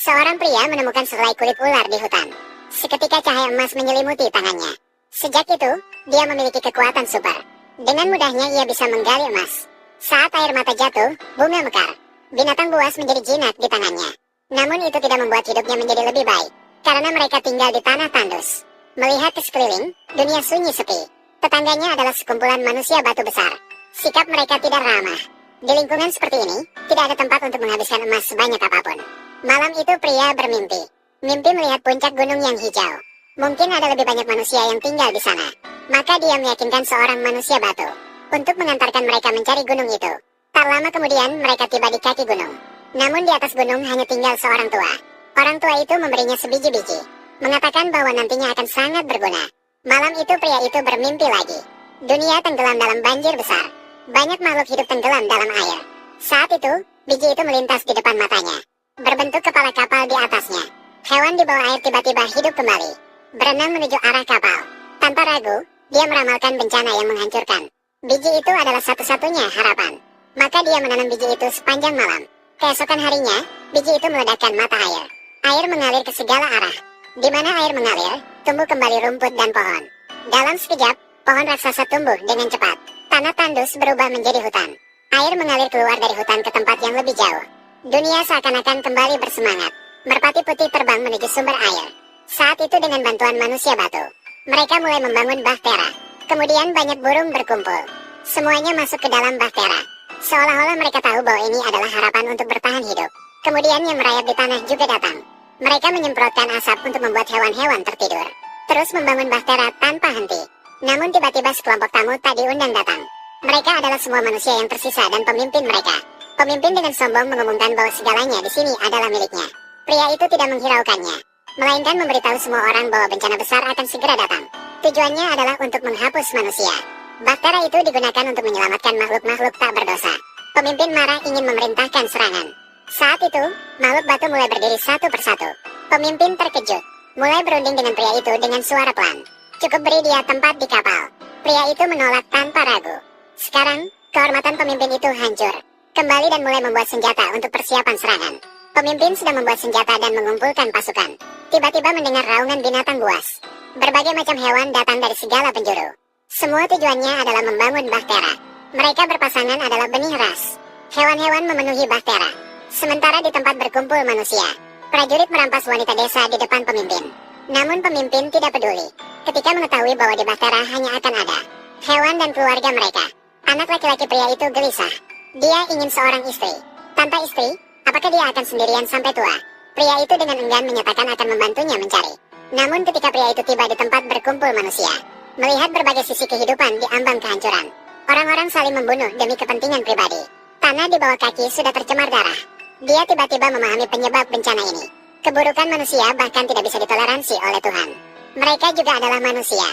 Seorang pria menemukan sehelai kulit ular di hutan. Seketika cahaya emas menyelimuti tangannya. Sejak itu, dia memiliki kekuatan super. Dengan mudahnya ia bisa menggali emas. Saat air mata jatuh, bunga mekar. Binatang buas menjadi jinak di tangannya. Namun itu tidak membuat hidupnya menjadi lebih baik, karena mereka tinggal di tanah tandus. Melihat ke sekeliling, dunia sunyi sepi. Tetangganya adalah sekumpulan manusia batu besar. Sikap mereka tidak ramah. Di lingkungan seperti ini, tidak ada tempat untuk menghabiskan emas sebanyak apapun. Malam itu pria bermimpi. Mimpi melihat puncak gunung yang hijau. Mungkin ada lebih banyak manusia yang tinggal di sana. Maka dia meyakinkan seorang manusia batu untuk mengantarkan mereka mencari gunung itu. Tak lama kemudian mereka tiba di kaki gunung. Namun di atas gunung hanya tinggal seorang tua. Orang tua itu memberinya sebiji-biji, mengatakan bahwa nantinya akan sangat berguna. Malam itu pria itu bermimpi lagi. Dunia tenggelam dalam banjir besar. Banyak makhluk hidup tenggelam dalam air. Saat itu, biji itu melintas di depan matanya, berbentuk kepala kapal di atasnya. Hewan di bawah air tiba-tiba hidup kembali, berenang menuju arah kapal. Tanpa ragu, dia meramalkan bencana yang menghancurkan. Biji itu adalah satu-satunya harapan. Maka dia menanam biji itu sepanjang malam. Keesokan harinya, biji itu meledakkan mata air. Air mengalir ke segala arah. Di mana air mengalir, tumbuh kembali rumput dan pohon. Dalam sekejap, pohon raksasa tumbuh dengan cepat. Tanah tandus berubah menjadi hutan. Air mengalir keluar dari hutan ke tempat yang lebih jauh. Dunia seakan-akan kembali bersemangat. Merpati putih terbang menuju sumber air. Saat itu dengan bantuan manusia batu, mereka mulai membangun bahtera. Kemudian banyak burung berkumpul. Semuanya masuk ke dalam bahtera. Seolah-olah mereka tahu bahwa ini adalah harapan untuk bertahan hidup. Kemudian yang merayap di tanah juga datang. Mereka menyemprotkan asap untuk membuat hewan-hewan tertidur. Terus membangun bahtera tanpa henti. Namun tiba-tiba sekelompok tamu tak diundang datang. Mereka adalah semua manusia yang tersisa dan pemimpin mereka. Pemimpin dengan sombong mengumumkan bahwa segalanya di sini adalah miliknya. Pria itu tidak menghiraukannya, melainkan memberitahu semua orang bahwa bencana besar akan segera datang. Tujuannya adalah untuk menghapus manusia. Bahtera itu digunakan untuk menyelamatkan makhluk-makhluk tak berdosa. Pemimpin marah ingin memerintahkan serangan. Saat itu, makhluk batu mulai berdiri satu persatu. Pemimpin terkejut, mulai berunding dengan pria itu dengan suara pelan. Cukup beri dia tempat di kapal. Pria itu menolak tanpa ragu. Sekarang, kehormatan pemimpin itu hancur. Kembali dan mulai membuat senjata untuk persiapan serangan. Pemimpin sedang membuat senjata dan mengumpulkan pasukan. Tiba-tiba mendengar raungan binatang buas. Berbagai macam hewan datang dari segala penjuru. Semua tujuannya adalah membangun bahtera. Mereka berpasangan adalah benih ras. Hewan-hewan memenuhi bahtera. Sementara di tempat berkumpul manusia, prajurit merampas wanita desa di depan pemimpin. Namun pemimpin tidak peduli ketika mengetahui bahwa di bahtera hanya akan ada hewan dan keluarga mereka. Anak laki-laki pria itu gelisah. Dia ingin seorang istri. Tanpa istri, apakah dia akan sendirian sampai tua? Pria itu dengan enggan menyatakan akan membantunya mencari. Namun ketika pria itu tiba di tempat berkumpul manusia, melihat berbagai sisi kehidupan di ambang kehancuran, orang-orang saling membunuh demi kepentingan pribadi. Tanah di bawah kaki sudah tercemar darah. Dia tiba-tiba memahami penyebab bencana ini. Keburukan manusia bahkan tidak bisa ditoleransi oleh Tuhan. Mereka juga adalah manusia.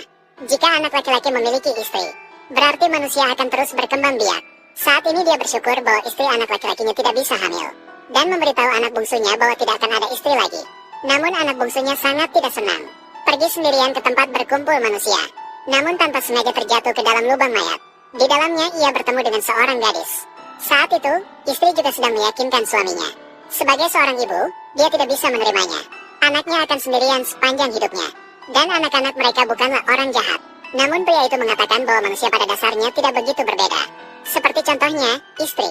Jika anak laki-laki memiliki istri, berarti manusia akan terus berkembang biak. Saat ini dia bersyukur bahwa istri anak laki-lakinya tidak bisa hamil, dan memberitahu anak bungsunya bahwa tidak akan ada istri lagi. Namun anak bungsunya sangat tidak senang. Pergi sendirian ke tempat berkumpul manusia, namun tanpa sengaja terjatuh ke dalam lubang mayat. Di dalamnya ia bertemu dengan seorang gadis. Saat itu, istri juga sedang meyakinkan suaminya. Sebagai seorang ibu, dia tidak bisa menerimanya. Anaknya akan sendirian sepanjang hidupnya. Dan anak-anak mereka bukanlah orang jahat. Namun pria itu mengatakan bahwa manusia pada dasarnya tidak begitu berbeda. Seperti contohnya, istri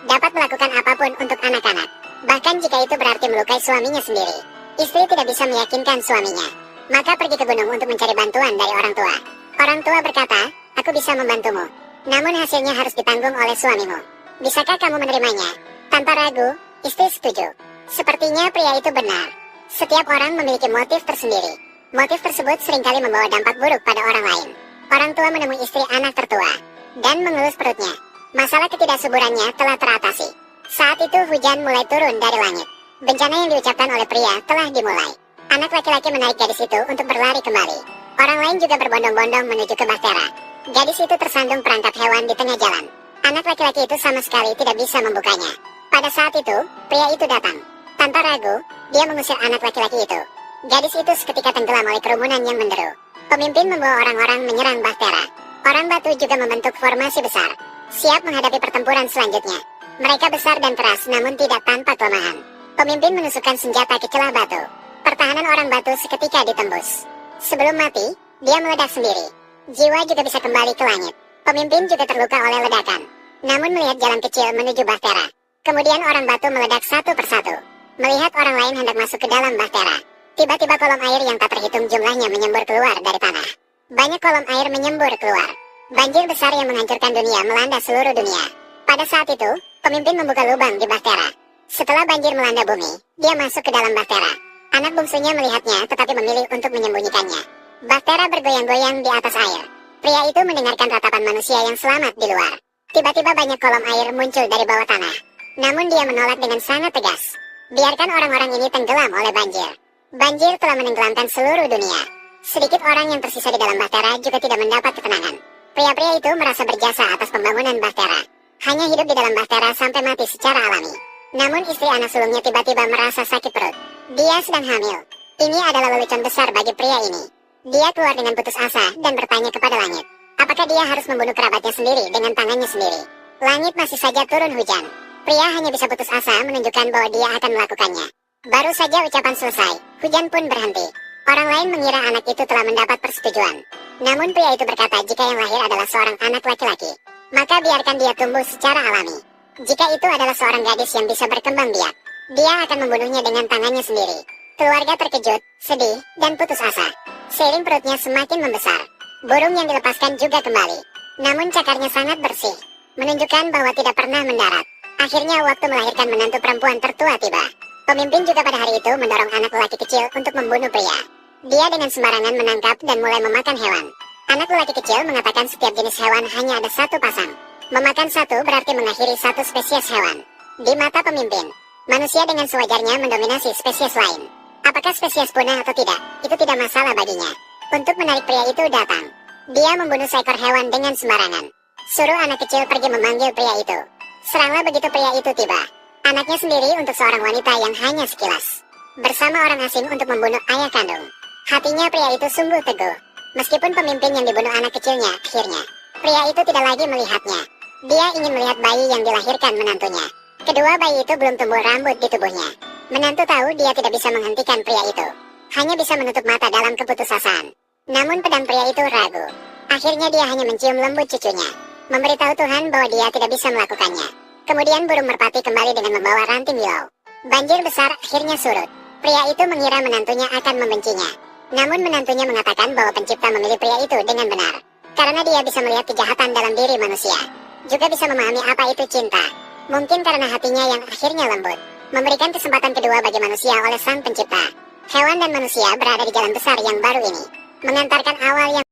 dapat melakukan apapun untuk anak-anak. Bahkan jika itu berarti melukai suaminya sendiri. Istri tidak bisa meyakinkan suaminya. Maka pergi ke gunung untuk mencari bantuan dari orang tua. Orang tua berkata, aku bisa membantumu. Namun hasilnya harus ditanggung oleh suamimu. Bisakah kamu menerimanya? Tanpa ragu, istri setuju. Sepertinya pria itu benar. Setiap orang memiliki motif tersendiri. Motif tersebut seringkali membawa dampak buruk pada orang lain. Orang tua menemui istri anak tertua dan mengelus perutnya. Masalah ketidaksuburannya telah teratasi. Saat itu hujan mulai turun dari langit. Bencana yang diucapkan oleh pria telah dimulai. Anak laki-laki menarik gadis itu untuk berlari kembali. Orang lain juga berbondong-bondong menuju ke bahtera. Gadis itu tersandung perangkap hewan di tengah jalan. Anak laki-laki itu sama sekali tidak bisa membukanya. Pada saat itu, pria itu datang. Tanpa ragu, dia mengusir anak laki-laki itu. Gadis itu seketika tenggelam oleh kerumunan yang menderu. Pemimpin membawa orang-orang menyerang bahtera. Orang batu juga membentuk formasi besar, siap menghadapi pertempuran selanjutnya. Mereka besar dan keras namun tidak tanpa kelemahan. Pemimpin menusukkan senjata ke celah batu. Pertahanan orang batu seketika ditembus. Sebelum mati, dia meledak sendiri. Jiwa juga bisa kembali ke langit. Pemimpin juga terluka oleh ledakan. Namun melihat jalan kecil menuju Bahtera. Kemudian orang batu meledak satu persatu. Melihat orang lain hendak masuk ke dalam Bahtera. Tiba-tiba kolom air yang tak terhitung jumlahnya menyembur keluar dari tanah. Banyak kolom air menyembur keluar. Banjir besar yang menghancurkan dunia melanda seluruh dunia. Pada saat itu, pemimpin membuka lubang di Bahtera. Setelah banjir melanda bumi, dia masuk ke dalam Bahtera. Anak bungsunya melihatnya tetapi memilih untuk menyembunyikannya. Bahtera bergoyang-goyang di atas air. Pria itu mendengarkan ratapan manusia yang selamat di luar. Tiba-tiba banyak kolom air muncul dari bawah tanah. Namun dia menolak dengan sangat tegas. Biarkan orang-orang ini tenggelam oleh banjir. Banjir telah menenggelamkan seluruh dunia. Sedikit orang yang tersisa di dalam Bahtera juga tidak mendapat ketenangan. Pria-pria itu merasa berjasa atas pembangunan Bahtera. Hanya hidup di dalam Bahtera sampai mati secara alami. Namun istri anak sulungnya tiba-tiba merasa sakit perut. Dia sedang hamil. Ini adalah lelucon besar bagi pria ini. Dia keluar dengan putus asa dan bertanya kepada langit. Apakah dia harus membunuh kerabatnya sendiri dengan tangannya sendiri? Langit masih saja turun hujan. Pria hanya bisa putus asa menunjukkan bahwa dia akan melakukannya. Baru saja ucapan selesai, hujan pun berhenti. Orang lain mengira anak itu telah mendapat persetujuan. Namun pria itu berkata jika yang lahir adalah seorang anak laki-laki, maka biarkan dia tumbuh secara alami. Jika itu adalah seorang gadis yang bisa berkembang biak, dia akan membunuhnya dengan tangannya sendiri. Keluarga terkejut, sedih, dan putus asa. Seiring perutnya semakin membesar. Burung yang dilepaskan juga kembali. Namun cakarnya sangat bersih, menunjukkan bahwa tidak pernah mendarat. Akhirnya waktu melahirkan menantu perempuan tertua tiba. Pemimpin juga pada hari itu mendorong anak lelaki kecil untuk membunuh pria. Dia dengan sembarangan menangkap dan mulai memakan hewan. Anak lelaki kecil mengatakan setiap jenis hewan hanya ada satu pasang. Memakan satu berarti mengakhiri satu spesies hewan. Di mata pemimpin, manusia dengan sewajarnya mendominasi spesies lain. Apakah spesies punah atau tidak, itu tidak masalah baginya. Untuk menarik pria itu datang, dia membunuh seekor hewan dengan sembarangan. Suruh anak kecil pergi memanggil pria itu. Seranglah begitu pria itu tiba. Anaknya sendiri untuk seorang wanita yang hanya sekilas. Bersama orang asing untuk membunuh ayah kandung. Hatinya pria itu sungguh teguh. Meskipun pemimpin yang dibunuh anak kecilnya, akhirnya pria itu tidak lagi melihatnya. Dia ingin melihat bayi yang dilahirkan menantunya. Kedua bayi itu belum tumbuh rambut di tubuhnya. Menantu tahu dia tidak bisa menghentikan pria itu. Hanya bisa menutup mata dalam keputusasaan. Namun pedang pria itu ragu. Akhirnya dia hanya mencium lembut cucunya. Memberitahu Tuhan bahwa dia tidak bisa melakukannya. Kemudian burung merpati kembali dengan membawa ranting willow. Banjir besar akhirnya surut. Pria itu mengira menantunya akan membencinya. Namun menantunya mengatakan bahwa pencipta memilih pria itu dengan benar. Karena dia bisa melihat kejahatan dalam diri manusia. Juga bisa memahami apa itu cinta. Mungkin karena hatinya yang akhirnya lembut. Memberikan kesempatan kedua bagi manusia oleh sang pencipta. Hewan dan manusia berada di jalan besar yang baru ini. Mengantarkan awal yang